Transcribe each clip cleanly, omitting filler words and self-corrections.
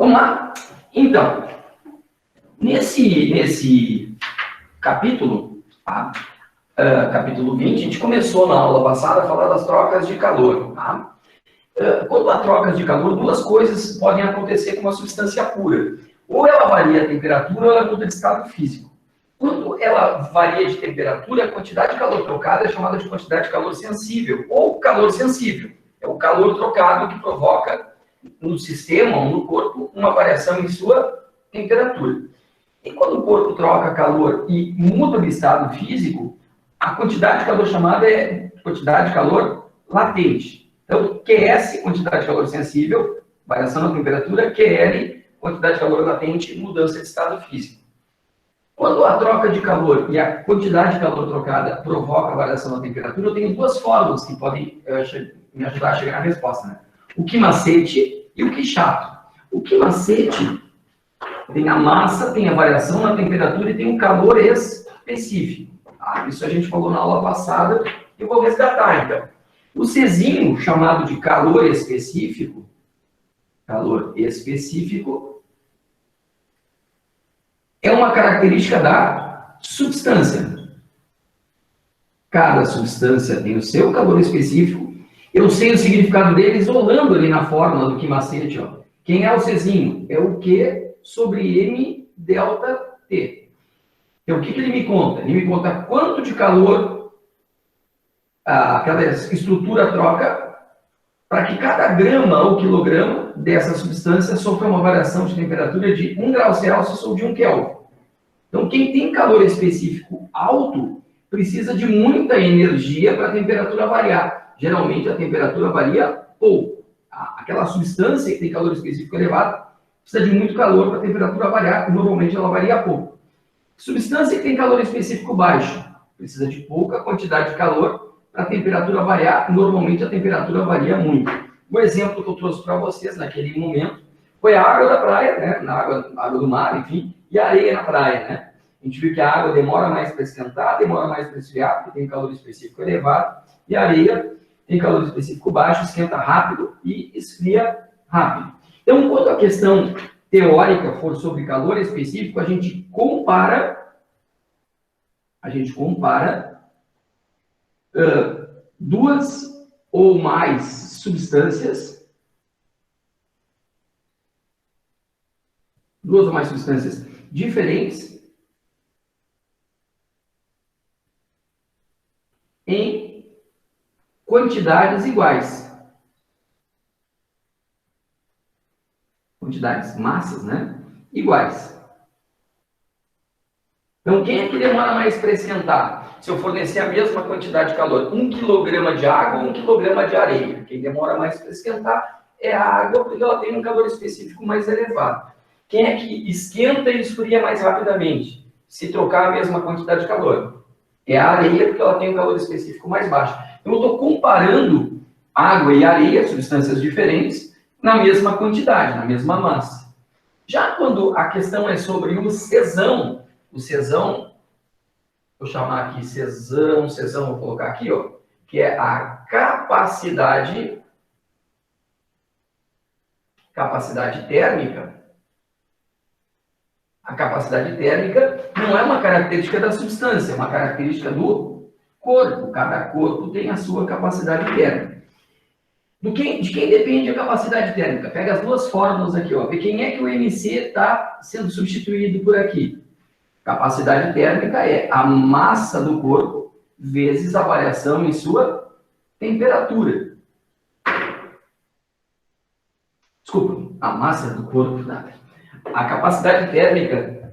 Vamos lá? Então, nesse capítulo, tá? Capítulo 20, a gente começou na aula passada a falar das trocas de calor. Tá? Quando há trocas de calor, duas coisas podem acontecer com uma substância pura. Ou ela varia a temperatura ou ela muda de estado físico. Quando ela varia de temperatura, a quantidade de calor trocada é chamada de quantidade de calor sensível, ou calor sensível. É o calor trocado que provoca no sistema ou no corpo uma variação em sua temperatura. E quando o corpo troca calor e muda de estado físico, a quantidade de calor chamada é quantidade de calor latente. Então, QS, quantidade de calor sensível, variação na temperatura, QL, quantidade de calor latente, mudança de estado físico. Quando a troca de calor e a quantidade de calor trocada provoca variação na temperatura, eu tenho duas fórmulas que podem me ajudar a chegar na resposta. Né? O que macete e o que chato. O que macete tem a massa, tem a variação na temperatura e tem um calor específico. Tá? Isso a gente falou na aula passada e eu vou resgatar, então. O Czinho, chamado de calor específico, é uma característica da substância. Cada substância tem o seu calor específico. Eu sei o significado dele isolando ali na fórmula do que macete. Ó. Quem é o Czinho? É o Q sobre M delta T. Então, o que ele me conta? Ele me conta quanto de calor aquela estrutura troca para que cada grama ou quilograma dessa substância sofra uma variação de temperatura de 1 grau Celsius ou de 1 Kelvin. Então, quem tem calor específico alto precisa de muita energia para a temperatura variar. Geralmente, a temperatura varia pouco. Aquela substância que tem calor específico elevado precisa de muito calor para a temperatura variar. Normalmente, ela varia pouco. Substância que tem calor específico baixo precisa de pouca quantidade de calor para a temperatura variar. Normalmente, a temperatura varia muito. O exemplo que eu trouxe para vocês naquele momento foi a água da praia, né? água do mar, enfim, e a areia na praia, né? A gente viu que a água demora mais para esquentar, demora mais para esfriar, porque tem calor específico elevado, e a areia tem calor específico baixo, esquenta rápido e esfria rápido. Então, quando a questão teórica for sobre calor específico, a gente compara duas ou mais substâncias diferentes em quantidades iguais. Quantidades, massas, né? Iguais. Então, quem é que demora mais para esquentar? Se eu fornecer a mesma quantidade de calor, 1 kg de água ou 1 kg de areia. Quem demora mais para esquentar é a água, porque ela tem um calor específico mais elevado. Quem é que esquenta e esfria mais rapidamente, se trocar a mesma quantidade de calor? É a areia, porque ela tem um calor específico mais baixo. Então, eu estou comparando água e areia, substâncias diferentes, na mesma quantidade, na mesma massa. Já quando a questão é sobre o Czão, vou chamar aqui Czão, vou colocar aqui, ó, que é a capacidade térmica. A capacidade térmica não é uma característica da substância, é uma característica do corpo. Cada corpo tem a sua capacidade térmica. De quem depende a capacidade térmica? Pega as duas fórmulas aqui, ó, vê quem é que o MC está sendo substituído por aqui. Capacidade térmica é a massa do corpo vezes a variação em sua temperatura. Desculpa, a massa do corpo. Nada. A capacidade térmica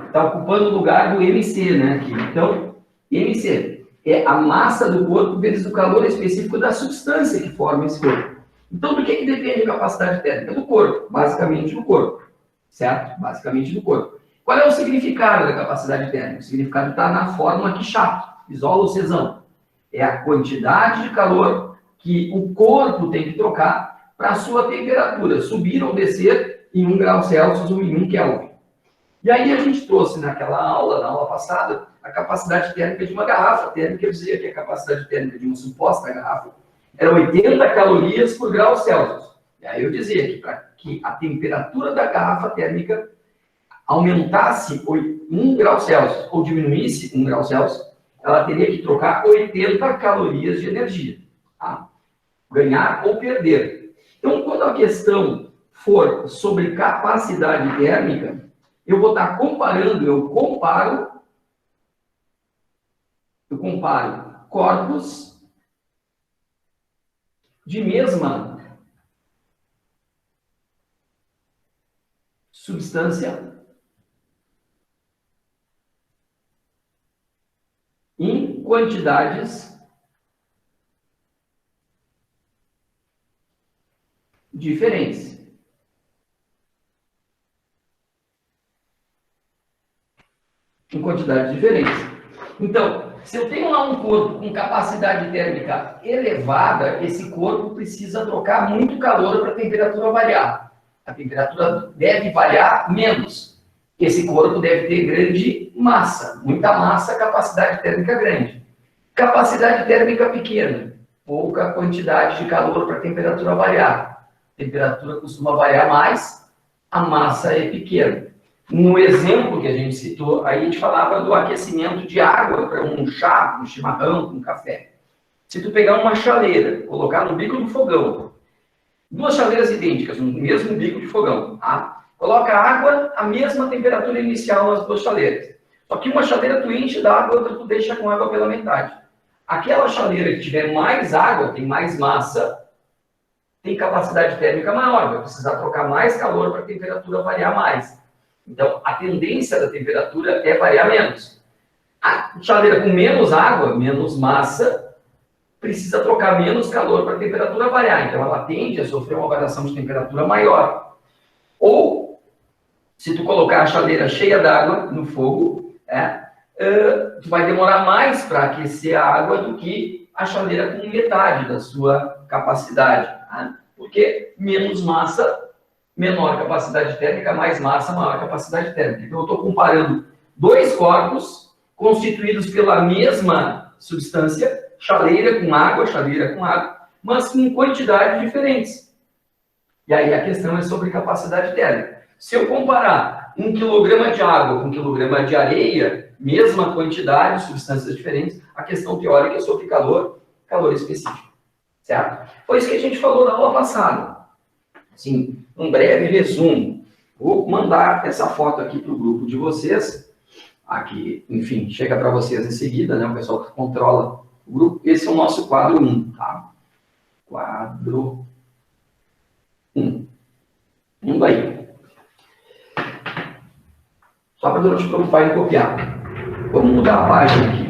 está ocupando o lugar do MC, né? Aqui. Então, MC é a massa do corpo vezes o calor específico da substância que forma esse corpo. Então, do que depende a capacidade térmica? Do corpo, basicamente do corpo. Certo? Basicamente do corpo. Qual é o significado da capacidade térmica? O significado está na fórmula aqui chato, isola o Czão. É a quantidade de calor que o corpo tem que trocar para a sua temperatura, subir ou descer em 1 grau Celsius ou em 1 Kelvin. E aí a gente trouxe na aula passada, a capacidade térmica de uma garrafa térmica. Eu dizia que a capacidade térmica de uma suposta garrafa era 80 calorias por grau Celsius. E aí eu dizia que para que a temperatura da garrafa térmica aumentasse 1 grau Celsius ou diminuísse 1 grau Celsius, ela teria que trocar 80 calorias de energia. Tá? Ganhar ou perder. Então, quando a questão for sobre capacidade térmica, eu vou estar comparando, eu comparo corpos de mesma substância em quantidades diferentes. Em quantidades diferentes. Então, se eu tenho lá um corpo com capacidade térmica elevada, esse corpo precisa trocar muito calor para a temperatura variar. A temperatura deve variar menos. Esse corpo deve ter grande massa, muita massa, capacidade térmica grande. Capacidade térmica pequena, pouca quantidade de calor para a temperatura variar. A temperatura costuma variar mais, a massa é pequena. No exemplo que a gente citou, aí a gente falava do aquecimento de água para um chá, um chimarrão, um café. Se tu pegar uma chaleira, colocar no bico do fogão, duas chaleiras idênticas, no mesmo bico de fogão, tá? Coloca água, a mesma temperatura inicial nas duas chaleiras. Só que uma chaleira tu enche d'água, outra tu deixa com água pela metade. Aquela chaleira que tiver mais água, tem mais massa, tem capacidade térmica maior, vai precisar trocar mais calor para a temperatura variar mais. Então, a tendência da temperatura é variar menos. A chaleira com menos água, menos massa, precisa trocar menos calor para a temperatura variar. Então, ela tende a sofrer uma variação de temperatura maior. Ou, se tu colocar a chaleira cheia d'água no fogo, tu vai demorar mais para aquecer a água do que a chaleira com metade da sua capacidade. Tá? Porque menos massa, menor capacidade térmica, mais massa, maior capacidade térmica. Então, eu estou comparando dois corpos constituídos pela mesma substância, chaleira com água, mas com quantidades diferentes. E aí a questão é sobre capacidade térmica. Se eu comparar 1 quilograma de água com 1 quilograma de areia, mesma quantidade, substâncias diferentes, a questão teórica é sobre calor específico. Certo? Foi isso que a gente falou na aula passada. Assim, um breve resumo. Vou mandar essa foto aqui para o grupo de vocês. Aqui, enfim, chega para vocês em seguida, né? O pessoal que controla o grupo. Esse é o nosso quadro 1, tá? Quadro 1. Indo aí. Só para não te preocupar em copiar. Vamos mudar a página aqui.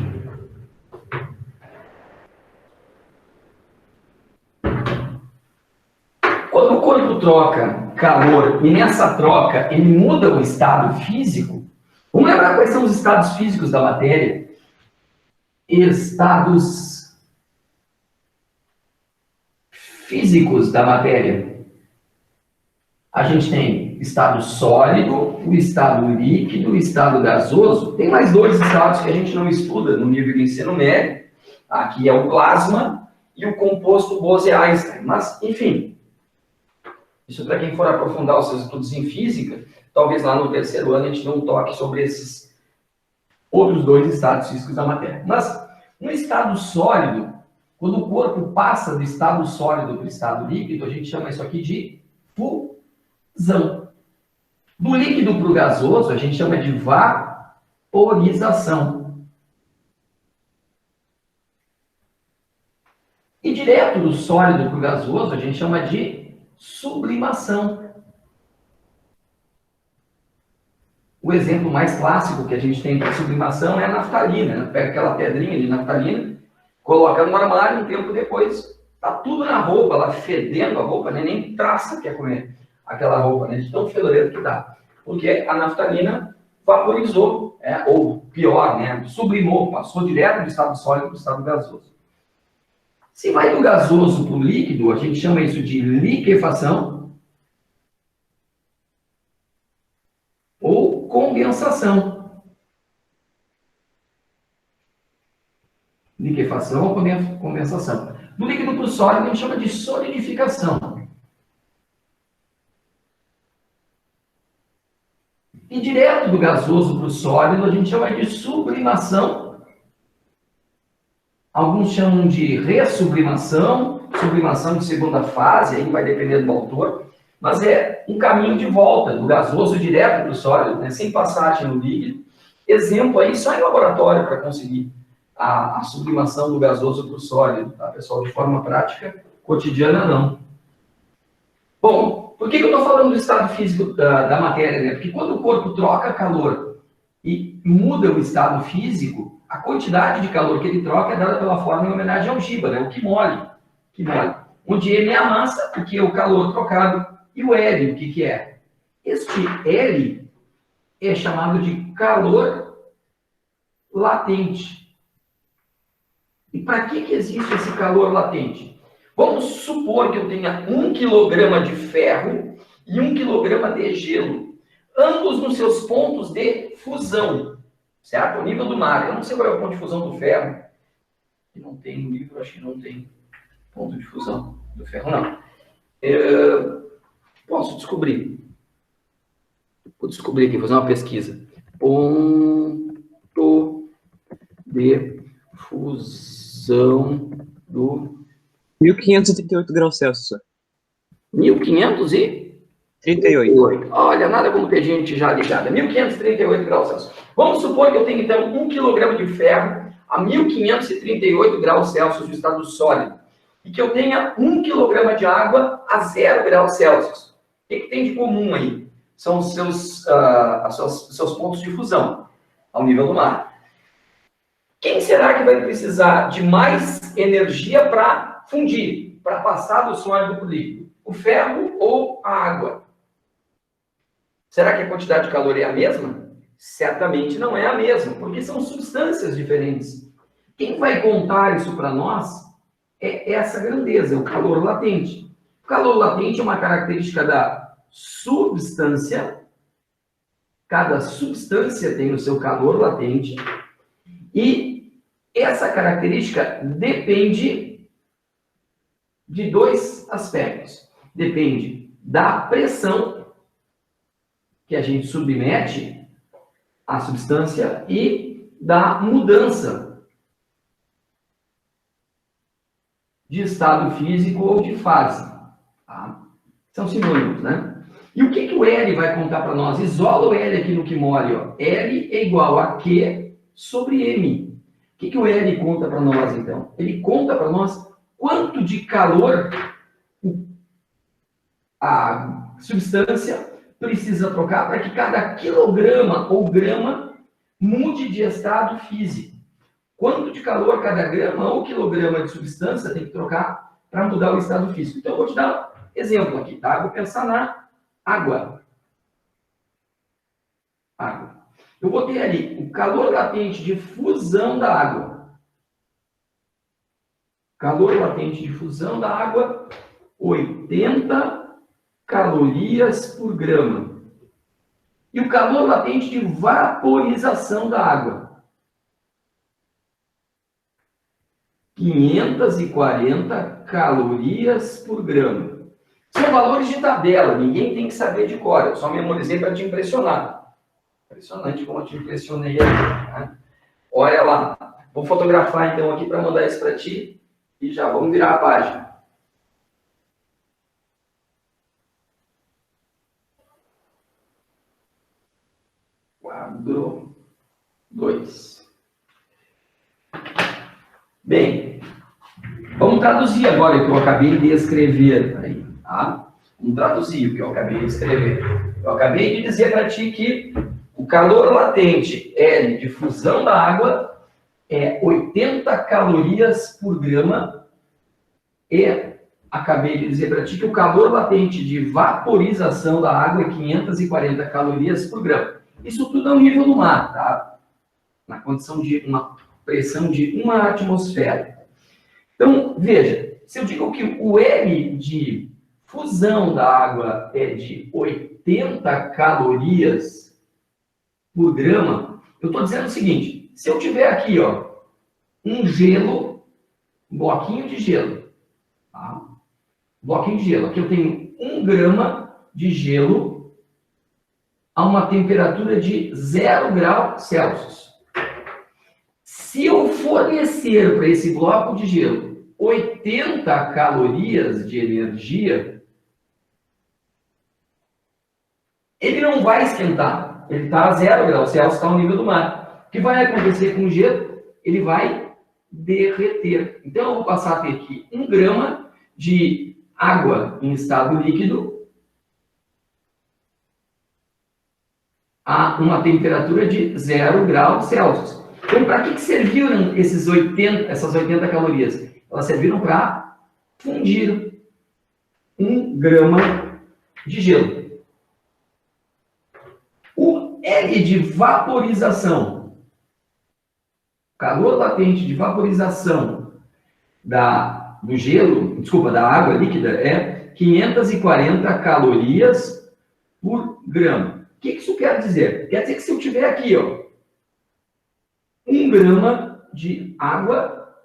Quando o corpo troca calor e nessa troca ele muda o estado físico, vamos lembrar quais são os estados físicos da matéria? Estados físicos da matéria. A gente tem estado sólido, o estado líquido, o estado gasoso. Tem mais dois estados que a gente não estuda no nível de ensino médio. Aqui é o plasma e o composto Bose-Einstein. Mas, enfim, isso para quem for aprofundar os seus estudos em física, talvez lá no terceiro ano a gente dê um toque sobre esses outros dois estados físicos da matéria. Mas, no estado sólido, quando o corpo passa do estado sólido para o estado líquido, a gente chama isso aqui de fusão. Do líquido para o gasoso, a gente chama de vaporização. E direto do sólido para o gasoso, a gente chama de sublimação. O exemplo mais clássico que a gente tem para sublimação é a naftalina. Pega aquela pedrinha de naftalina, coloca no armário, um tempo depois, tá tudo na roupa, lá fedendo a roupa, né? Nem traça quer comer aquela roupa, né? De tão fedorento que dá. Porque a naftalina vaporizou, ou pior, né? Sublimou, passou direto do estado sólido para o estado gasoso. Se vai do gasoso para o líquido, a gente chama isso de liquefação ou condensação. Liquefação ou condensação. Do líquido para o sólido, a gente chama de solidificação. E direto do gasoso para o sólido, a gente chama de sublimação. Alguns chamam de ressublimação, sublimação de segunda fase, aí vai depender do autor. Mas é um caminho de volta, do gasoso direto para o sólido, né, sem passagem no líquido. Exemplo aí, só em laboratório para conseguir a sublimação do gasoso para o sólido, tá, pessoal? De forma prática, cotidiana, não. Bom, por que eu estou falando do estado físico da matéria, né? Porque quando o corpo troca calor e muda o estado físico, a quantidade de calor que ele troca é dada pela forma em homenagem ao Giba, né? O que mole. Onde M é a massa, o que é o calor trocado, e o L, o que é? Este L é chamado de calor latente. E para que existe esse calor latente? Vamos supor que eu tenha 1 kg de ferro e 1 kg de gelo, ambos nos seus pontos de fusão, certo? Ao nível do mar. Eu não sei qual é o ponto de fusão do ferro. Não tem no livro, acho que não tem ponto de fusão do ferro, não. Posso descobrir. Vou descobrir aqui, fazer uma pesquisa. Ponto de fusão do... 1538 graus Celsius. 1538. Olha, nada como ter gente já ligada. 1538 graus Celsius. Vamos supor que eu tenho, então, 1 kg de ferro a 1538 graus Celsius no estado sólido. E que eu tenha 1 kg de água a 0 graus Celsius. O que tem de comum aí? São os seus pontos de fusão ao nível do mar. Quem será que vai precisar de mais energia para fundir, para passar do sólido para o líquido? O ferro ou a água? Será que a quantidade de calor é a mesma? Certamente não é a mesma, porque são substâncias diferentes. Quem vai contar isso para nós é essa grandeza, o calor latente. O calor latente é uma característica da substância. Cada substância tem o seu calor latente. E essa característica depende de dois aspectos. Depende da pressão que a gente submete à substância e da mudança de estado físico ou de fase. Tá? São sinônimos, né? E o que o L vai contar para nós? Isola o L aqui no que mole. Ó. L é igual a Q sobre M. O que o L conta para nós, então? Ele conta para nós quanto de calor a substância precisa trocar para que cada quilograma ou grama mude de estado físico. Quanto de calor cada grama ou quilograma de substância tem que trocar para mudar o estado físico? Então, eu vou te dar um exemplo aqui, tá? Vou pensar na água. Eu vou ter ali o calor latente de fusão da água. Calor latente de fusão da água, 80 calorias por grama. E o calor latente de vaporização da água, 540 calorias por grama. São valores de tabela, ninguém tem que saber de cor, eu só memorizei para te impressionar. Impressionante como eu te impressionei aí, né? Olha lá, vou fotografar então aqui para mandar isso para ti e já vamos virar a página. Quadro 2. Bem, vamos traduzir agora o que eu acabei de escrever aí, tá? Vamos traduzir o que eu acabei de escrever. Eu acabei de dizer para ti que o calor latente L de fusão da água é 80 calorias por grama e acabei de dizer para ti que o calor latente de vaporização da água é 540 calorias por grama. Isso tudo ao nível do mar, tá? Na condição de uma pressão de 1 atmosfera. Então, veja, se eu digo que o M de fusão da água é de 80 calorias por grama, eu estou dizendo o seguinte, se eu tiver aqui, ó, um gelo, um bloquinho de gelo, tá? Bloquinho de gelo, aqui eu tenho 1 grama de gelo a uma temperatura de 0 graus Celsius. Se eu fornecer para esse bloco de gelo 80 calorias de energia, ele não vai esquentar. Ele está a 0 graus Celsius, está ao nível do mar. O que vai acontecer com o gelo? Ele vai derreter. Então, eu vou passar a ter aqui 1 grama de água em estado líquido a uma temperatura de 0 graus Celsius. Então, para que serviram essas 80 calorias? Elas serviram para fundir 1 grama de gelo. O L de vaporização, calor latente de vaporização do gelo, desculpa, da água líquida, é 540 calorias por grama. O que isso quer dizer? Quer dizer que se eu tiver aqui, ó, 1 grama de água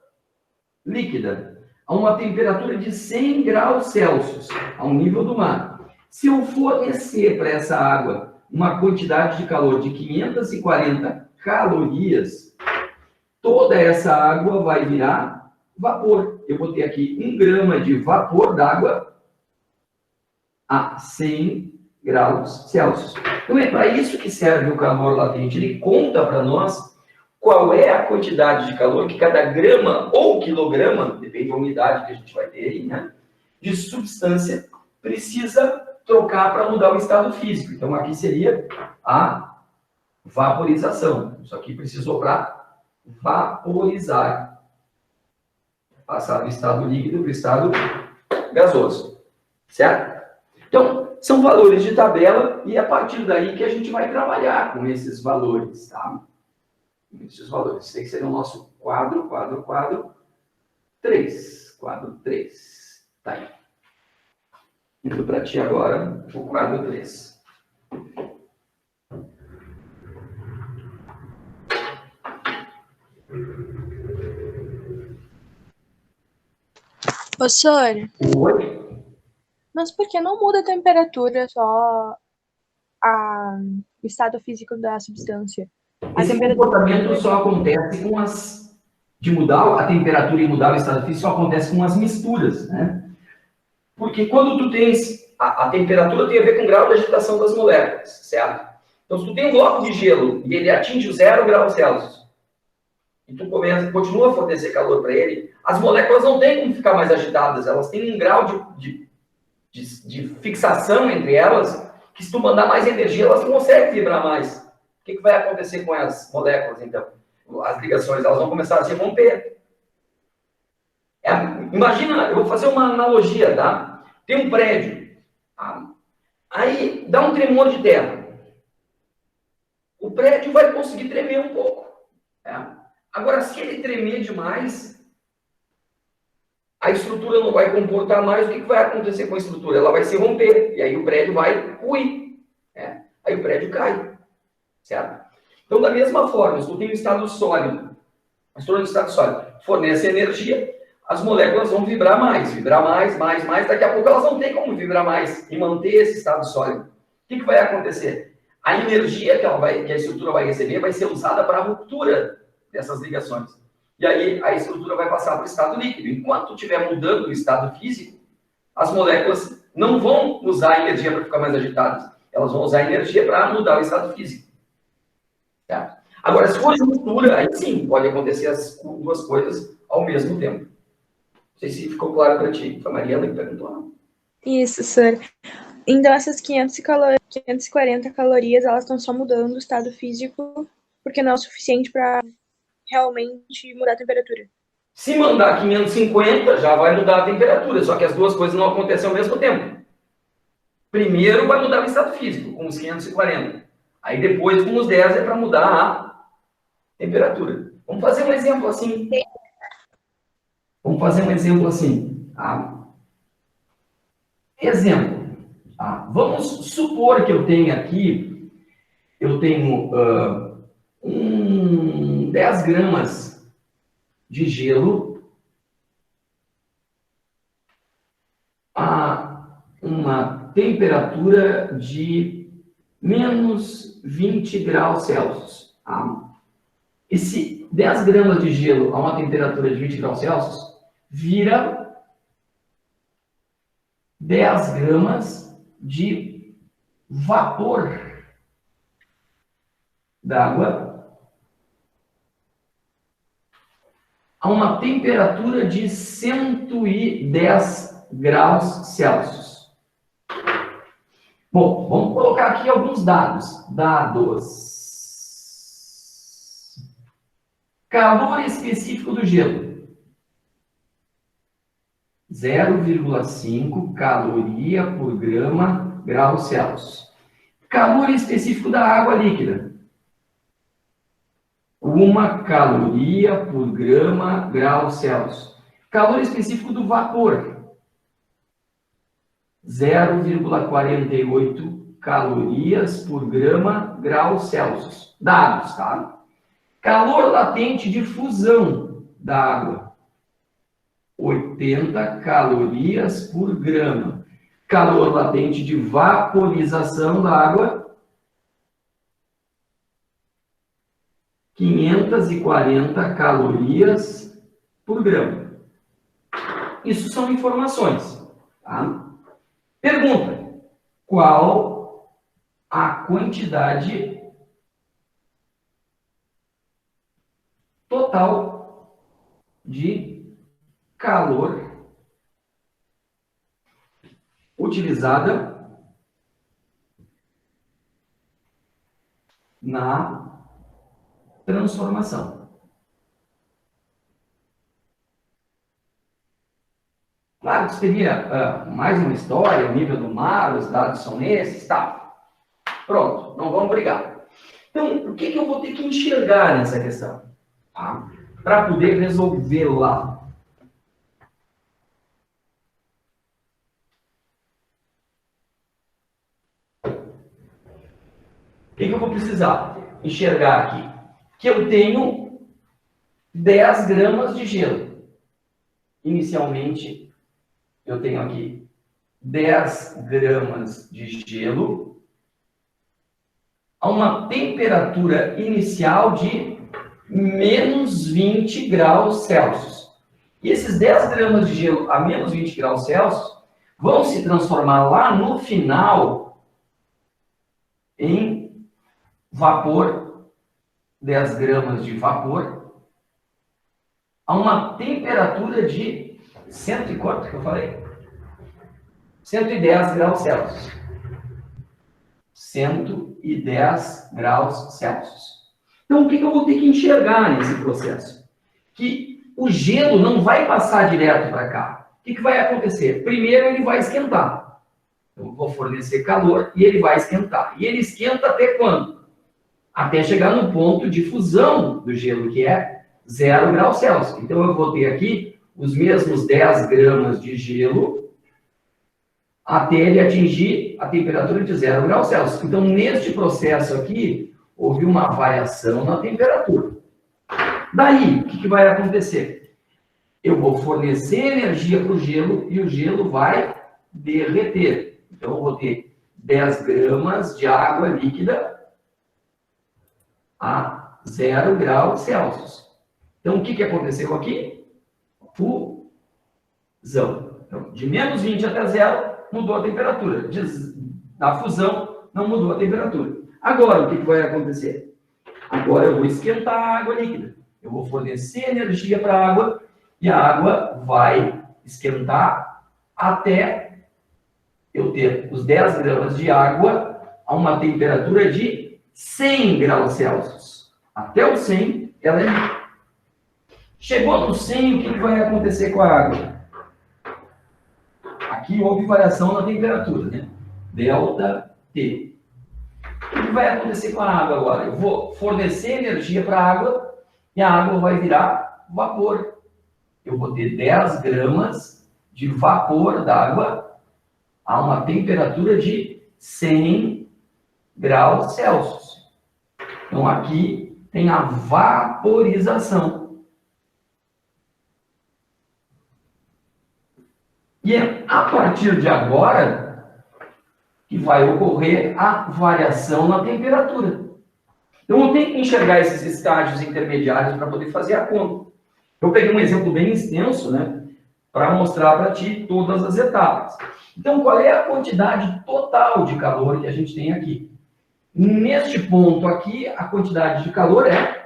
líquida a uma temperatura de 100 graus Celsius, ao nível do mar, se eu fornecer para essa água uma quantidade de calor de 540 calorias, toda essa água vai virar vapor. Eu vou ter aqui 1 grama de vapor d'água a 100 graus Celsius. Então, é para isso que serve o calor latente. Ele conta para nós qual é a quantidade de calor que cada grama ou quilograma, depende da unidade que a gente vai ter aí, né, de substância, precisa trocar para mudar o estado físico. Então, aqui seria a vaporização. Isso aqui precisou para vaporizar. Passar do estado líquido para o estado gasoso. Certo? Então, são valores de tabela e é a partir daí que a gente vai trabalhar com esses valores, tá? Esses valores. Esse seria o nosso quadro 3. Quadro 3. Tá aí. Indo para ti agora, o quadro 3. Professor, Oi? mas por que não muda a temperatura, só o estado físico da substância? Esse comportamento só acontece com de mudar a temperatura e mudar o estado físico, só acontece com as misturas, né? Porque quando tu tens... A temperatura tem a ver com o grau de agitação das moléculas, certo? Então, se tu tem um bloco de gelo e ele atinge o 0 graus Celsius, e tu continua a fornecer calor para ele, as moléculas não têm como ficar mais agitadas, elas têm um grau de fixação entre elas, que se tu mandar mais energia, elas não conseguem vibrar mais. O que vai acontecer com as moléculas, então? As ligações, elas vão começar a se romper. Imagina, eu vou fazer uma analogia, tá? Tem um prédio, tá? Aí dá um tremor de terra. O prédio vai conseguir tremer um pouco. Tá? Agora, se ele tremer demais, a estrutura não vai comportar mais. O que vai acontecer com a estrutura? Ela vai se romper. E aí o prédio vai ruir. Né? Aí o prédio cai. Certo? Então, da mesma forma, se tu tem um estado sólido, a estrutura do estado sólido fornece energia, as moléculas vão vibrar mais, mais. Daqui a pouco elas não têm como vibrar mais e manter esse estado sólido. O que vai acontecer? A energia que a estrutura vai receber vai ser usada para a ruptura dessas ligações. E aí a estrutura vai passar para o estado líquido. Enquanto estiver mudando o estado físico, as moléculas não vão usar a energia para ficar mais agitadas. Elas vão usar a energia para mudar o estado físico. Tá? Agora, se for mistura, aí sim, pode acontecer as duas coisas ao mesmo tempo. Não sei se ficou claro para ti. Foi a Mariana que perguntou. Isso, senhor. Então, essas 540 calorias, elas estão só mudando o estado físico, porque não é o suficiente para realmente mudar a temperatura. Se mandar 550, já vai mudar a temperatura, só que as duas coisas não acontecem ao mesmo tempo. Primeiro vai mudar o estado físico, com os 540. Aí depois, com os 10, é para mudar a temperatura. Vamos fazer um exemplo assim. Exemplo. Vamos supor que eu tenho aqui, 10 gramas de gelo a uma temperatura de menos 20 graus Celsius. Tá? Esse 10 gramas de gelo a uma temperatura de 20 graus Celsius vira 10 gramas de vapor d'água a uma temperatura de 110 graus Celsius. Bom, vamos colocar aqui alguns dados. Calor específico do gelo. 0,5 caloria por grau Celsius. Calor específico da água líquida. 1 caloria por grau Celsius. Calor específico do vapor. 0,48 calorias por grau Celsius. Dados, tá? Calor latente de fusão da água. 80 calorias por grama. Calor latente de vaporização da água. 540 calorias por grama. Isso são informações, tá? Pergunta: qual a quantidade total de calor utilizada na transformação? Claro que seria mais uma história, o nível do mar, os dados são esses, tá? Pronto, não vamos brigar. Então, o que eu vou ter que enxergar nessa questão? Tá? Para poder resolvê-la. O que eu vou precisar enxergar aqui? Que eu tenho 10 gramas de gelo. Inicialmente, eu tenho aqui 10 gramas de gelo a uma temperatura inicial de menos 20 graus Celsius. E esses 10 gramas de gelo a menos 20 graus Celsius vão se transformar lá no final em vapor, 10 gramas de vapor, a uma temperatura de 100 e quanto que eu falei? 110 graus Celsius. 110 graus Celsius. Então, o que eu vou ter que enxergar nesse processo? Que o gelo não vai passar direto para cá. O que vai acontecer? Primeiro, ele vai esquentar. Eu vou fornecer calor e ele vai esquentar. E ele esquenta até quando? Até chegar no ponto de fusão do gelo, que é 0 graus Celsius. Então, eu vou ter aqui os mesmos 10 gramas de gelo até ele atingir a temperatura de 0 graus Celsius. Então, neste processo aqui, houve uma variação na temperatura. Daí, o que vai acontecer? Eu vou fornecer energia para o gelo e o gelo vai derreter. Então, eu vou ter 10 gramas de água líquida a 0 graus Celsius. Então, o que aconteceu aqui? Fusão. Então, de menos 20 até 0, mudou a temperatura. Da fusão, não mudou a temperatura. Agora, o que vai acontecer? Agora eu vou esquentar a água líquida. Eu vou fornecer energia para a água e a água vai esquentar até eu ter os 10 gramas de água a uma temperatura de 100 graus Celsius. Até o 100, ela é líquida. Chegou no 100, o que vai acontecer com a água? Aqui houve variação na temperatura, né? Delta T. O que vai acontecer com a água agora? Eu vou fornecer energia para a água e a água vai virar vapor. Eu vou ter 10 gramas de vapor d'água a uma temperatura de 100 graus Celsius. Então, aqui tem a vaporização. E a partir de agora, que vai ocorrer a variação na temperatura. Então, eu tenho que enxergar esses estágios intermediários para poder fazer a conta. Eu peguei um exemplo bem extenso, né, para mostrar para ti todas as etapas. Então, qual é a quantidade total de calor que a gente tem aqui? Neste ponto aqui, a quantidade de calor é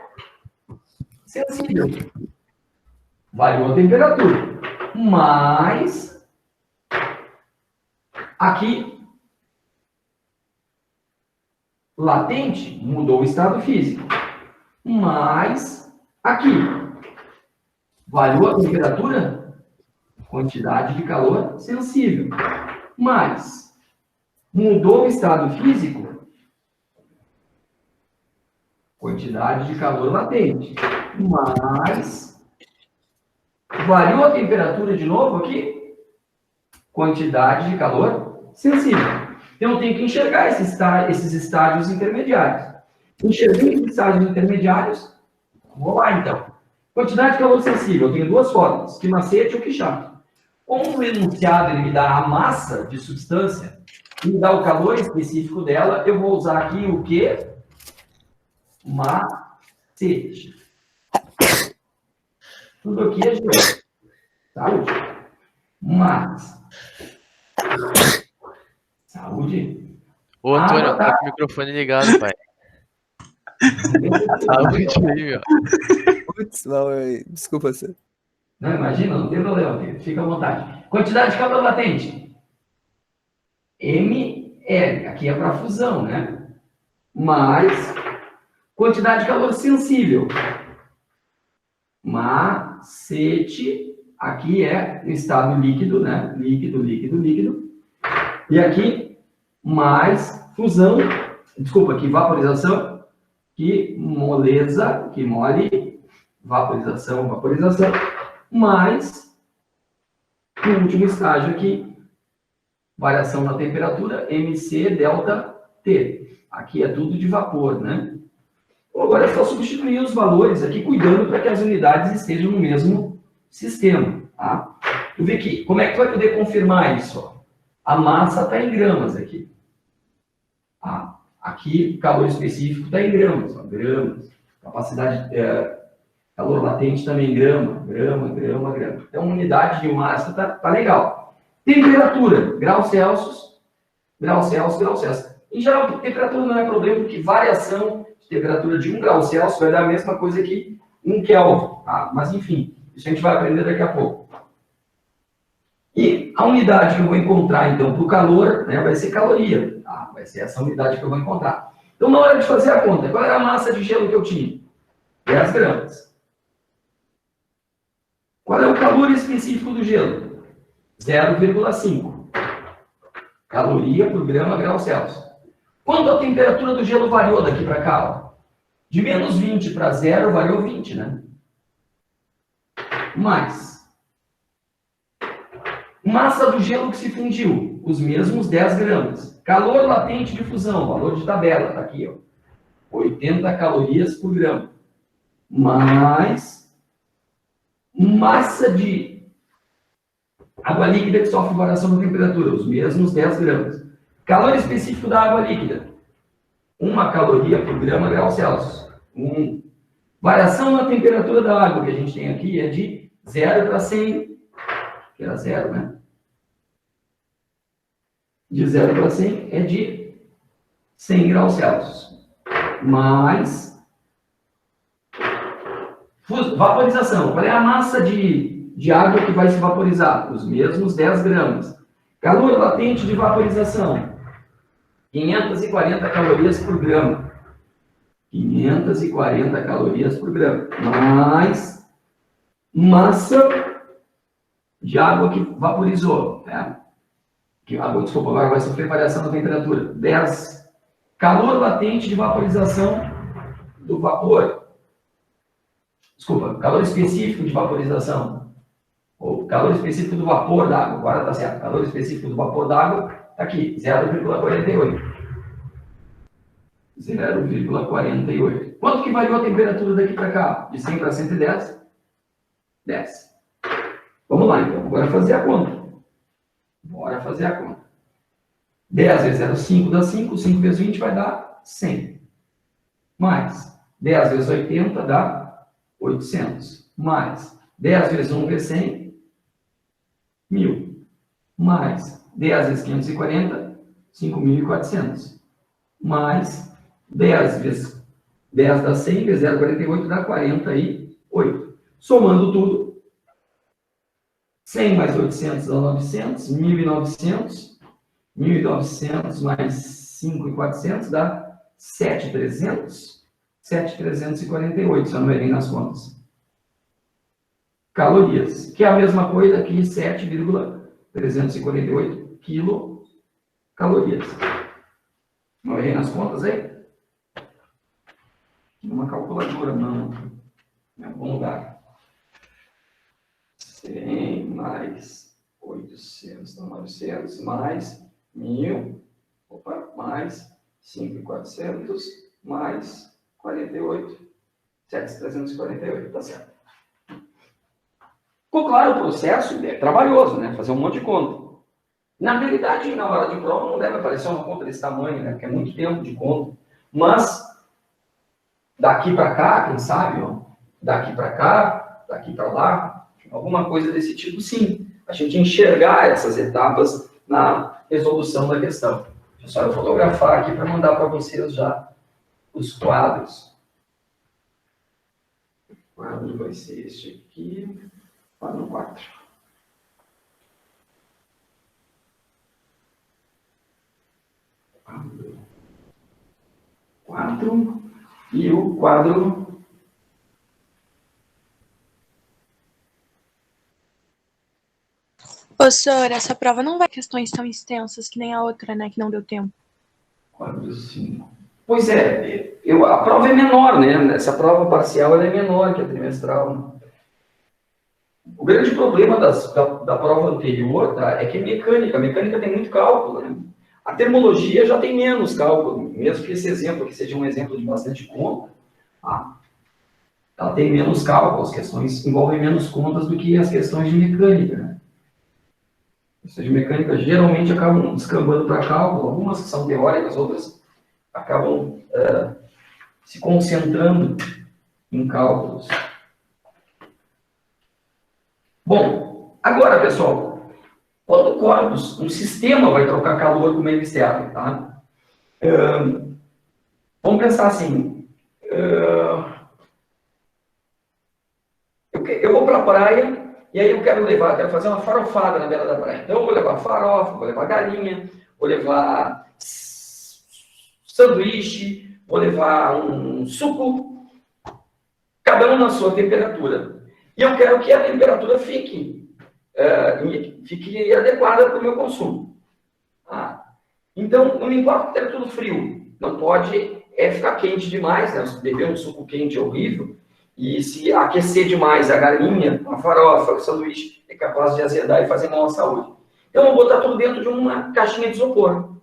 sensível. Variou a temperatura. Mas, aqui, latente, mudou o estado físico. Mas, aqui, variou a temperatura, quantidade de calor sensível. Mas, mudou o estado físico, quantidade de calor latente. Mas, variou a temperatura de novo aqui, quantidade de calor sensível. Então, eu tenho que enxergar esses estágios intermediários. Enxerguei esses estágios intermediários, vou lá então. Quantidade de calor sensível, eu tenho duas formas, que macete ou que chato. Como o enunciado ele me dá a massa de substância, e me dá o calor específico dela, eu vou usar aqui o quê? Macete. Tudo aqui é gelo. Saúde. Mas. Saúde. Ô, Antônio, tá com o microfone ligado, pai. Saúde aí, meu. Putz, não, desculpa, você. Não, imagina, não tem problema, filho. Fica à vontade. Quantidade de calor latente. ml. Aqui é para fusão, né? Mais quantidade de calor sensível. Macete. Aqui é o estado líquido, né? Líquido, líquido, líquido. E aqui, mais fusão. Desculpa, aqui vaporização. Que moleza, que mole. Vaporização, vaporização. Mais o último estágio aqui, variação na temperatura, MC delta T. Aqui é tudo de vapor, né? Agora é só substituir os valores aqui, cuidando para que as unidades estejam no mesmo sistema, tá? Tu vê aqui, como é que tu vai poder confirmar isso? Ó? A massa está em gramas aqui. Tá? Aqui, o calor específico está em gramas, ó, gramas. Capacidade, calor latente também em grama, grama, grama, grama. Então, unidade de massa tá legal. Temperatura, graus Celsius, graus Celsius, graus Celsius. Em geral, temperatura não é problema, porque variação de temperatura de 1 grau Celsius vai dar a mesma coisa que 1 Kelvin. Tá? Mas, enfim, isso a gente vai aprender daqui a pouco. E a unidade que eu vou encontrar, então, para o calor, né, vai ser caloria. Tá? Vai ser essa unidade que eu vou encontrar. Então, na hora de fazer a conta, qual era a massa de gelo que eu tinha? 10 gramas. Qual é o calor específico do gelo? 0,5 caloria por grama grau Celsius. Quando a temperatura do gelo variou daqui para cá? Ó, de menos 20 para 0, variou 20, né? Mais. Massa do gelo que se fundiu, os mesmos 10 gramas. Calor latente de fusão, valor de tabela, tá aqui, ó. 80 calorias por grama. Mais massa de água líquida que sofre variação na temperatura, os mesmos 10 gramas. Calor específico da água líquida, 1 caloria por grama grau Celsius. Variação na temperatura da água que a gente tem aqui é de 0 para 100, que era 0, né? De 0 para 100 é de 100 graus Celsius. Mais vaporização. Qual é a massa de água que vai se vaporizar? Os mesmos 10 gramas. Calor latente de vaporização. 540 calorias por grama. 540 calorias por grama. Mais massa de água que vaporizou. Né? Que água, desculpa, agora vai sofrer variação da temperatura. 10. Calor latente de vaporização do vapor. Desculpa, calor específico de vaporização. Ou calor específico do vapor d'água. Agora está certo. Calor específico do vapor d'água está aqui, 0,48. 0,48. Quanto que variou a temperatura daqui para cá? De 100 para 110? 10. Vamos lá, então. Agora fazer a conta. Bora fazer a conta. 10 vezes 0,5 dá 5, 5 vezes 20 vai dar 100. Mais 10 vezes 80 dá 800. Mais 10 vezes 1 vezes 100, 1000. Mais 10 vezes 540, 5.400. Mais 10 vezes 10 dá 100, vezes 0,48 dá 48. Somando tudo, 100 mais 800 dá 900, 1.900, 1.900 mais 5.400 dá 7.300, 7.348, se eu não errei nas contas. Calorias, que é a mesma coisa que 7,348 quilocalorias. Não errei nas contas aí? Uma calculadora, não. Em algum lugar. 100 mais 800, então 900, mais 1.000, mais 5.400, mais 48, 7.348, tá certo. Ficou claro o processo? É trabalhoso, né? Fazer um monte de conta. Na realidade, na hora de prova, não deve aparecer uma conta desse tamanho, né? Porque é muito tempo de conta. Mas, daqui para cá, quem sabe, ó, daqui para cá, daqui para lá, alguma coisa desse tipo, sim. A gente enxergar essas etapas na resolução da questão. Deixa eu só fotografar aqui para mandar para vocês já os quadros. O quadro vai ser este aqui, quadro 4. Quadro e o quadro. Ô, senhor, essa prova não vai questões tão extensas que nem a outra, né? Que não deu tempo. Quadro 5. Pois é, a prova é menor, né? Essa prova parcial ela é menor que a trimestral. O grande problema da prova anterior, tá, é que é mecânica. A mecânica tem muito cálculo, né? A termologia já tem menos cálculo, mesmo que esse exemplo aqui seja um exemplo de bastante conta, tá? Ela tem menos cálculo, as questões envolvem menos contas do que as questões de mecânica, né? As questões de mecânica geralmente acabam descambando para cálculo, algumas que são teóricas, outras acabam se concentrando em cálculos. Bom, agora, pessoal, quando o corpus, um sistema vai trocar calor com meio externo, tá? Vamos pensar assim, eu vou para a praia e aí eu quero fazer uma farofada na beira da praia. Então eu vou levar farofa, vou levar galinha, vou levar sanduíche, vou levar um suco, cada um na sua temperatura. E eu quero que a temperatura fique adequada para o meu consumo. Então, não me importa ter tudo frio. Não pode ficar quente demais, né? Beber um suco quente é horrível. E se aquecer demais a galinha, a farofa, o sanduíche, é capaz de azedar e fazer mal à saúde. Então, eu vou botar tudo dentro de uma caixinha de isopor.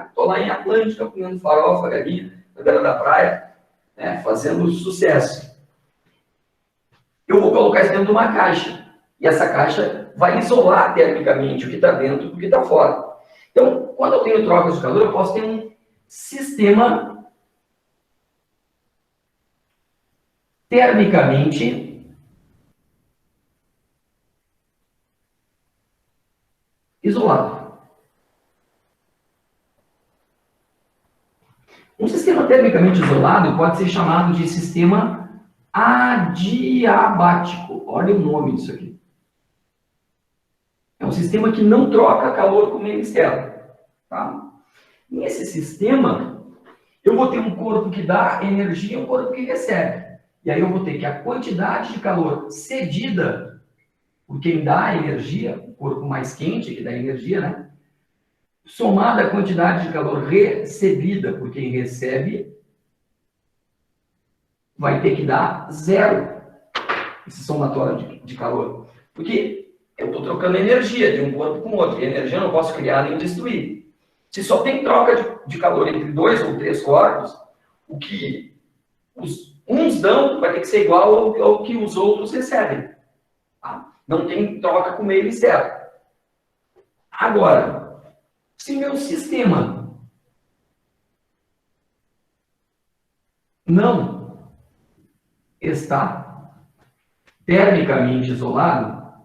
Estou lá em Atlântica, comendo farofa, galinha, na beira da praia, né? Fazendo sucesso. Eu vou colocar isso dentro de uma caixa. E essa caixa vai isolar termicamente o que está dentro do que está fora. Então, quando eu tenho trocas de calor, eu posso ter um sistema termicamente isolado. Um sistema termicamente isolado pode ser chamado de sistema adiabático. Olha o nome disso aqui. É um sistema que não troca calor com o meio externo. Tá? Nesse sistema, eu vou ter um corpo que dá energia e um corpo que recebe. E aí eu vou ter que a quantidade de calor cedida por quem dá energia, o corpo mais quente que dá energia, né? Somada à quantidade de calor recebida por quem recebe, vai ter que dar zero esse somatório de calor. Porque eu estou trocando energia de um corpo com outro. E a energia eu não posso criar nem destruir. Se só tem troca de calor entre 2 ou 3 corpos, o que uns dão vai ter que ser igual ao que os outros recebem. Tá? Não tem troca com meio externo. Agora, Se meu sistema não está termicamente isolado,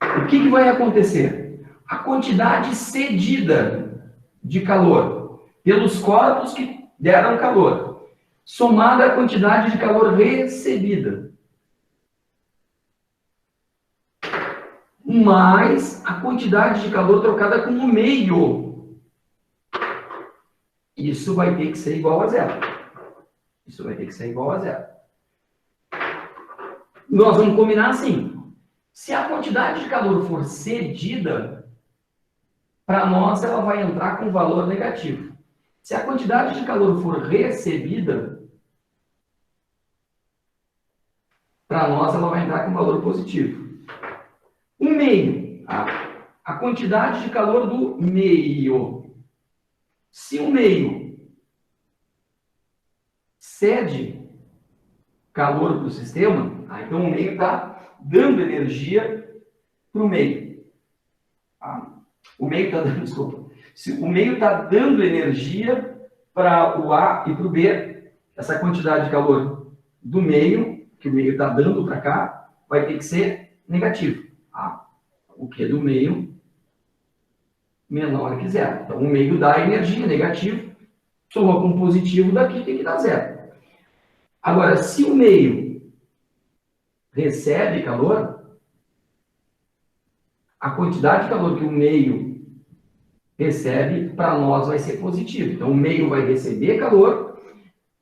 o que vai acontecer? A quantidade cedida de calor pelos corpos que deram calor, somada à quantidade de calor recebida, mais a quantidade de calor trocada com o meio. Isso vai ter que ser igual a zero. Isso vai ter que ser igual a zero. Nós vamos combinar assim. Se a quantidade de calor for cedida, para nós ela vai entrar com valor negativo. Se a quantidade de calor for recebida, para nós ela vai entrar com valor positivo. O meio, a quantidade de calor do meio. Se o meio cede calor para o sistema, então o meio está dando energia para o meio. O meio está dando, desculpa. Se o meio está dando energia para o A e para o B, essa quantidade de calor do meio, que o meio está dando para cá, vai ter que ser negativo. O que é do meio menor que zero. Então, o meio dá energia, negativo, soma com positivo daqui, tem que dar zero. Agora, se o meio recebe calor, a quantidade de calor que o meio recebe, para nós, vai ser positivo. Então, o meio vai receber calor,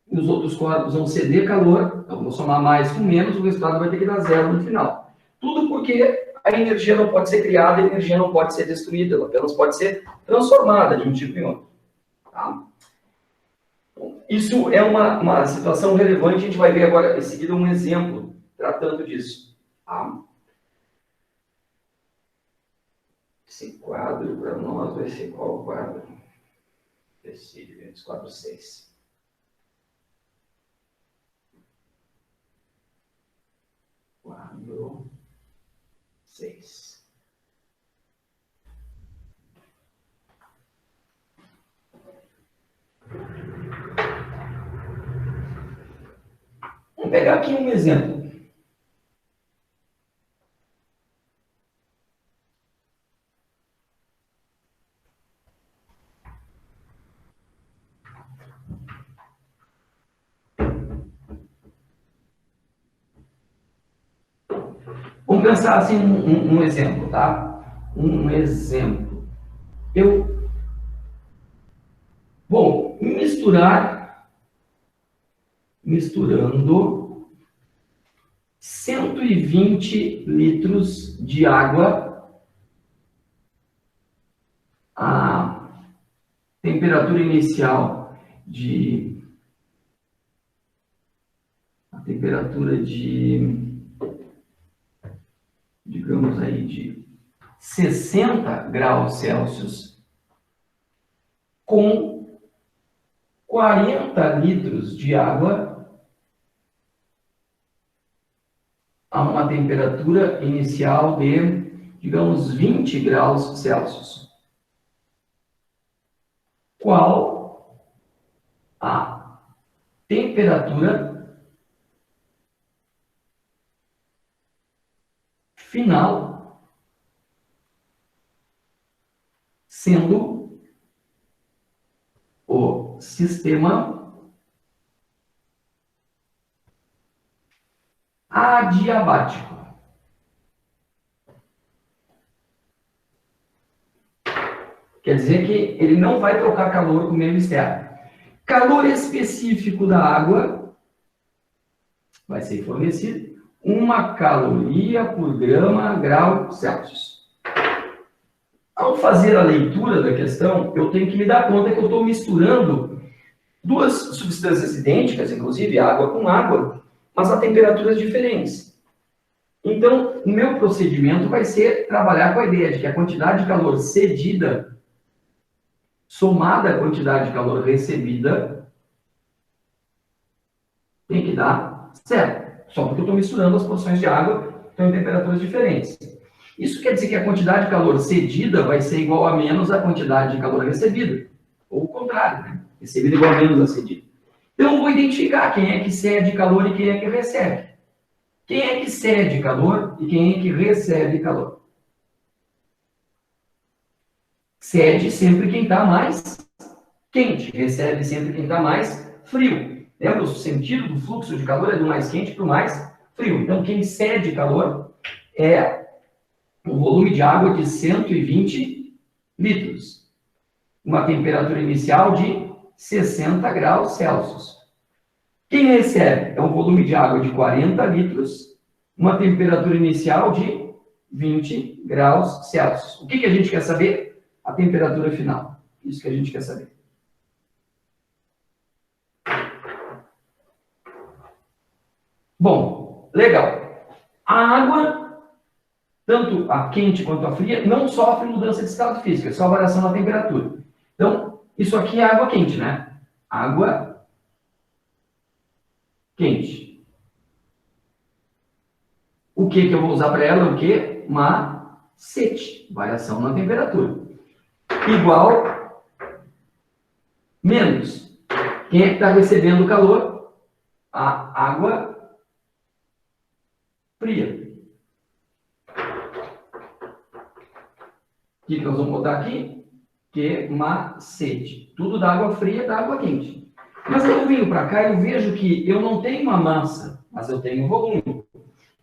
e os outros corpos vão ceder calor, então, vou somar mais com menos, o resultado vai ter que dar zero no final. Tudo porque a energia não pode ser criada, a energia não pode ser destruída, ela apenas pode ser transformada de um tipo em outro. Tá? Isso é uma situação relevante, a gente vai ver agora em seguida um exemplo tratando disso. Tá? Esse quadro para nós vai ser qual quadro? Esse quadro 6. Quadro 6. Vamos pegar aqui um exemplo. Vamos pensar assim um exemplo, tá? Um exemplo. Bom, misturando 120 litros de água a temperatura inicial digamos aí, de 60 graus Celsius, com 40 litros de água a uma temperatura inicial de, digamos, 20 graus Celsius. Qual a temperatura final, sendo o sistema adiabático? Quer dizer que ele não vai trocar calor com o meio externo. Calor específico da água vai ser fornecido 1 caloria por grau Celsius. Ao fazer a leitura da questão, eu tenho que me dar conta que eu estou misturando duas substâncias idênticas, inclusive água com água, mas a temperaturas diferentes. Então, o meu procedimento vai ser trabalhar com a ideia de que a quantidade de calor cedida, somada à quantidade de calor recebida, tem que dar zero. Só porque eu estou misturando as porções de água, estão em temperaturas diferentes. Isso quer dizer que a quantidade de calor cedida vai ser igual a menos a quantidade de calor recebida. Ou o contrário, né? Recebida igual a menos a cedida. Então, eu vou identificar quem é que cede calor e quem é que recebe. Quem é que cede calor e quem é que recebe calor? Cede sempre quem está mais quente, recebe sempre quem está mais frio. Lembra? O sentido do fluxo de calor é do mais quente para o mais frio. Então, quem cede calor é um volume de água de 120 litros. Uma temperatura inicial de 60 graus Celsius. Quem recebe é um volume de água de 40 litros, uma temperatura inicial de 20 graus Celsius. O que a gente quer saber? A temperatura final. Isso que a gente quer saber. Bom, legal. A água, tanto a quente quanto a fria, não sofre mudança de estado físico, é só variação na temperatura. Então, isso aqui é água quente, né? Água quente. O que eu vou usar para ela? O que? Macete. Variação na temperatura. Igual menos. Quem é que está recebendo o calor? A água fria. O que nós vamos botar aqui? Que macete. Tudo da água fria, da água quente. Mas eu venho para cá e eu vejo que eu não tenho uma massa, mas eu tenho um volume.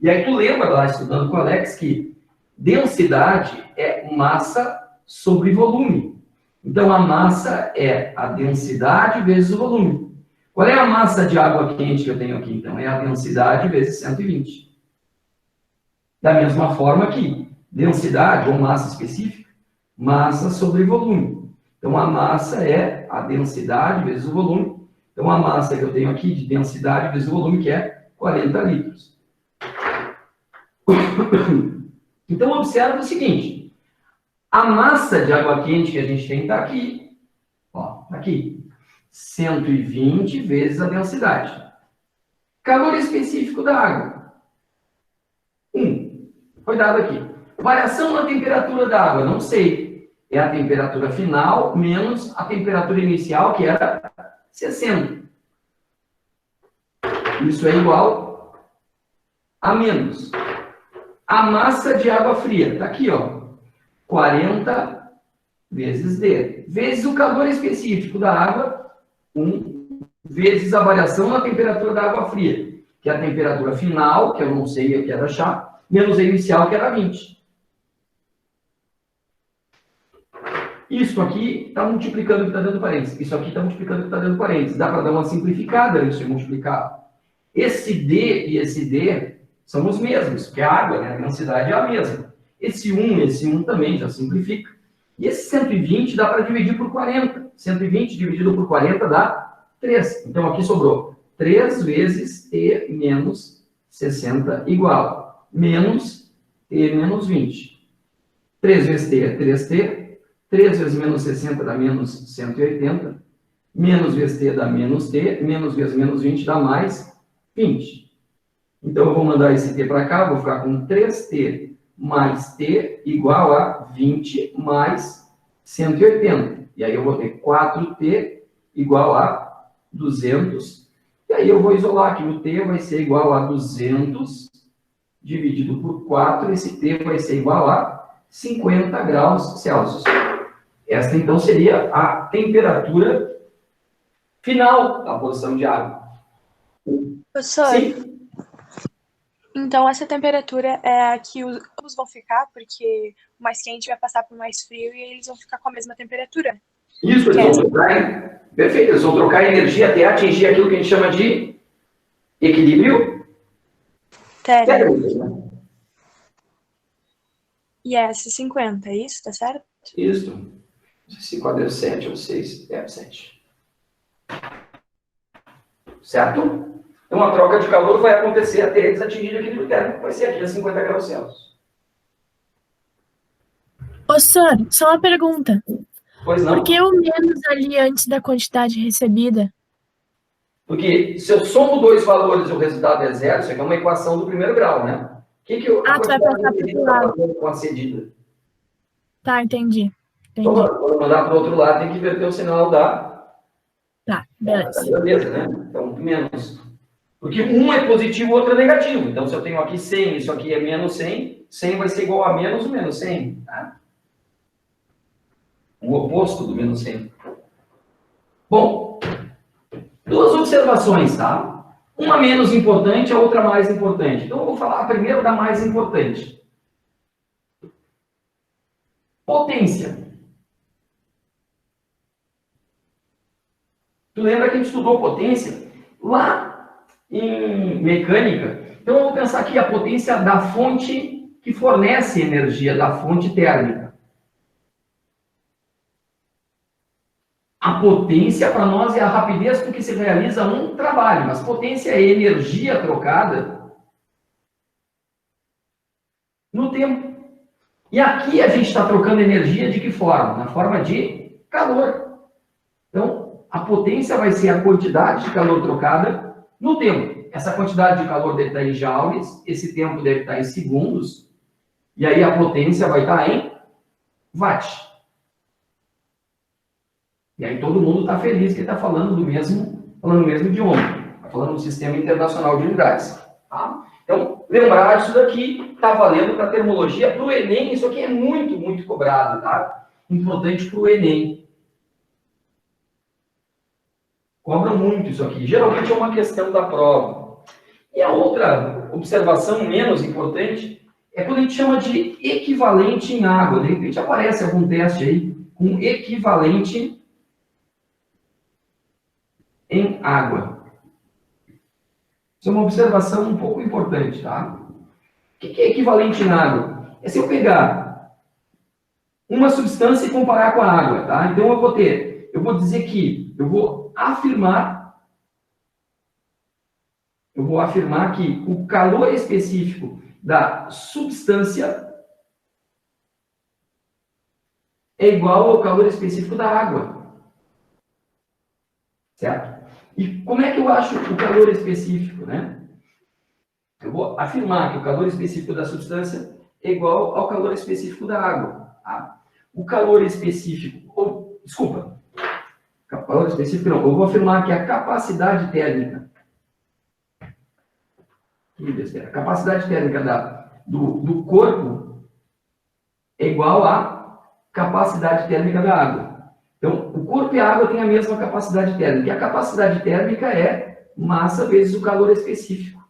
E aí tu lembra lá, estudando com o Alex, que densidade é massa sobre volume. Então, a massa é a densidade vezes o volume. Qual é a massa de água quente que eu tenho aqui? Então, é a densidade vezes 120. Da mesma forma que densidade ou massa específica, massa sobre volume. Então, a massa é a densidade vezes o volume. Então, a massa que eu tenho aqui de densidade vezes o volume, que é 40 litros. Então, observa o seguinte. A massa de água quente que a gente tem está aqui. Ó, tá aqui. 120 vezes a densidade. Calor específico da água. 1. Foi dado aqui. Variação na temperatura da água, não sei. É a temperatura final menos a temperatura inicial, que era 60. Isso é igual a menos. A massa de água fria, está aqui, ó. 40 vezes D. Vezes o calor específico da água, 1. Vezes a variação na temperatura da água fria, que é a temperatura final, que eu não sei o que era achar, menos a inicial, que era 20. Isso aqui está multiplicando o que está dentro do parênteses. Isso aqui está multiplicando o que está dentro do parênteses. Dá para dar uma simplificada nisso e multiplicar. Esse D e esse D são os mesmos, porque a água, né, a densidade é a mesma. Esse 1 também já simplifica. E esse 120 dá para dividir por 40. 120 dividido por 40 dá 3. Então, aqui sobrou 3 vezes T menos 60 igual. Menos T menos 20. 3 vezes T é 3T. 3 vezes menos 60 dá menos 180. Menos vezes T dá menos T. Menos vezes menos 20 dá mais 20. Então, eu vou mandar esse T para cá. Vou ficar com 3T mais T igual a 20 mais 180. E aí eu vou ter 4T igual a 200. E aí eu vou isolar aqui. O T vai ser igual a 200 dividido por 4. Esse T vai ser igual a 50 graus Celsius. Esta, então, seria a temperatura final da porção de água. Professor, Sim? então essa temperatura é a que os globos vão ficar, porque o mais quente vai passar para o mais frio e eles vão ficar com a mesma temperatura. Isso, eles vão trocar, perfeito, eles vão trocar energia até atingir aquilo que a gente chama de equilíbrio térmico, né? E é essa 50, é isso? Tá certo? Isso. Não sei se quadro é 7 ou 6. É 7. Certo? Então, a troca de calor vai acontecer até eles atingirem o equilíbrio térmico. Vai ser aqui a 50 graus Celsius. Professor, só uma pergunta. Pois não? Por que o menos ali antes da quantidade recebida? Porque se eu somo dois valores e o resultado é zero, isso aqui é uma equação do primeiro grau, né? O que tu vai passar pro outro lado. com a cedida? Tá, entendi. Então, quando mandar para o outro lado, tem que inverter o sinal da Beleza. grandeza, né? Então, menos. Porque um é positivo, o outro é negativo. Então, se eu tenho aqui 100, isso aqui é menos 100, 100 vai ser igual a menos o menos 100. Tá? O oposto do menos 100. Bom, duas observações, tá? Uma menos importante, a outra mais importante. Então, eu vou falar primeiro da mais importante. Potência. Tu lembra que a gente estudou potência lá em mecânica? Então, eu vou pensar aqui a potência da fonte que fornece energia, da fonte térmica. A potência, para nós, é a rapidez com que se realiza um trabalho, mas potência é energia trocada no tempo. E aqui a gente está trocando energia de que forma? Na forma de calor. Então, a potência vai ser a quantidade de calor trocada no tempo. Essa quantidade de calor deve estar em joules, esse tempo deve estar em segundos, e aí a potência vai estar em watt. E aí todo mundo está feliz que está falando do mesmo idioma. Está falando do Sistema Internacional de Unidades. Tá? Então, lembrar disso daqui está valendo para a termologia. Para o Enem, isso aqui é muito, muito cobrado. Tá? Importante para o Enem. Cobra muito isso aqui. Geralmente é uma questão da prova. E a outra observação menos importante é quando a gente chama de equivalente em água. De repente aparece algum teste aí com equivalente em água. Isso é uma observação um pouco importante, tá? O que é equivalente em água? É se eu pegar uma substância e comparar com a água, tá? Então eu vou dizer que eu vou afirmar que o calor específico da substância é igual ao calor específico da água. Certo? E como é que eu acho o calor específico, né? Eu vou afirmar que o calor específico da substância é igual ao calor específico da água. Tá? O calor específico, calor específico não, eu vou afirmar que a capacidade térmica, a capacidade térmica do corpo é igual à capacidade térmica da água. Então, o corpo e a água têm a mesma capacidade térmica. E a capacidade térmica é massa vezes o calor específico.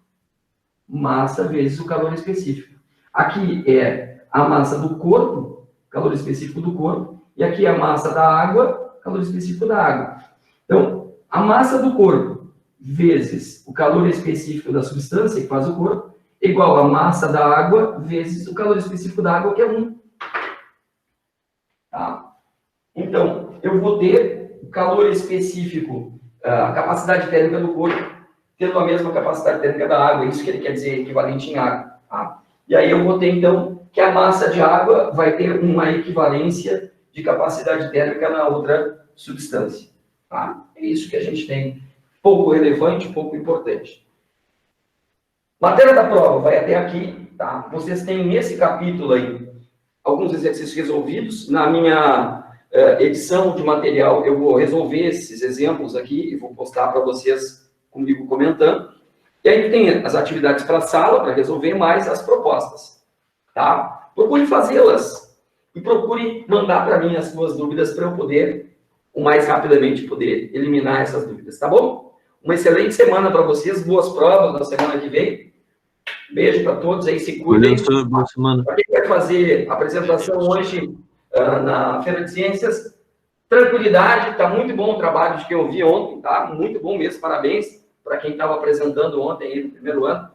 Massa vezes o calor específico. Aqui é a massa do corpo, calor específico do corpo, e aqui é a massa da água, calor específico da água. Então, a massa do corpo vezes o calor específico da substância, que faz o corpo, é igual a massa da água vezes o calor específico da água, que é 1. Tá? Então, eu vou ter o calor específico, a capacidade térmica do corpo, tendo a mesma capacidade térmica da água. Isso que ele quer dizer equivalente em água. Tá? E aí eu vou ter, então, que a massa de água vai ter uma equivalência de capacidade térmica na outra substância. Tá? É isso que a gente tem. Pouco relevante, pouco importante. Matéria da prova vai até aqui. Tá? Vocês têm nesse capítulo aí alguns exercícios resolvidos. Na minha edição de material, eu vou resolver esses exemplos aqui e vou postar para vocês comigo comentando. E aí tem as atividades para a sala, para resolver, mais as propostas. Tá? Procure fazê-las e procure mandar para mim as suas dúvidas para eu poder, o mais rapidamente, poder eliminar essas dúvidas. Tá bom? Uma excelente semana para vocês, boas provas na semana que vem. Beijo para todos aí, se cuidem. Boa semana. Para quem vai fazer a apresentação hoje na Feira de Ciências, tranquilidade, está muito bom o trabalho de que eu vi ontem, tá? Muito bom mesmo, parabéns para quem estava apresentando ontem aí no primeiro ano.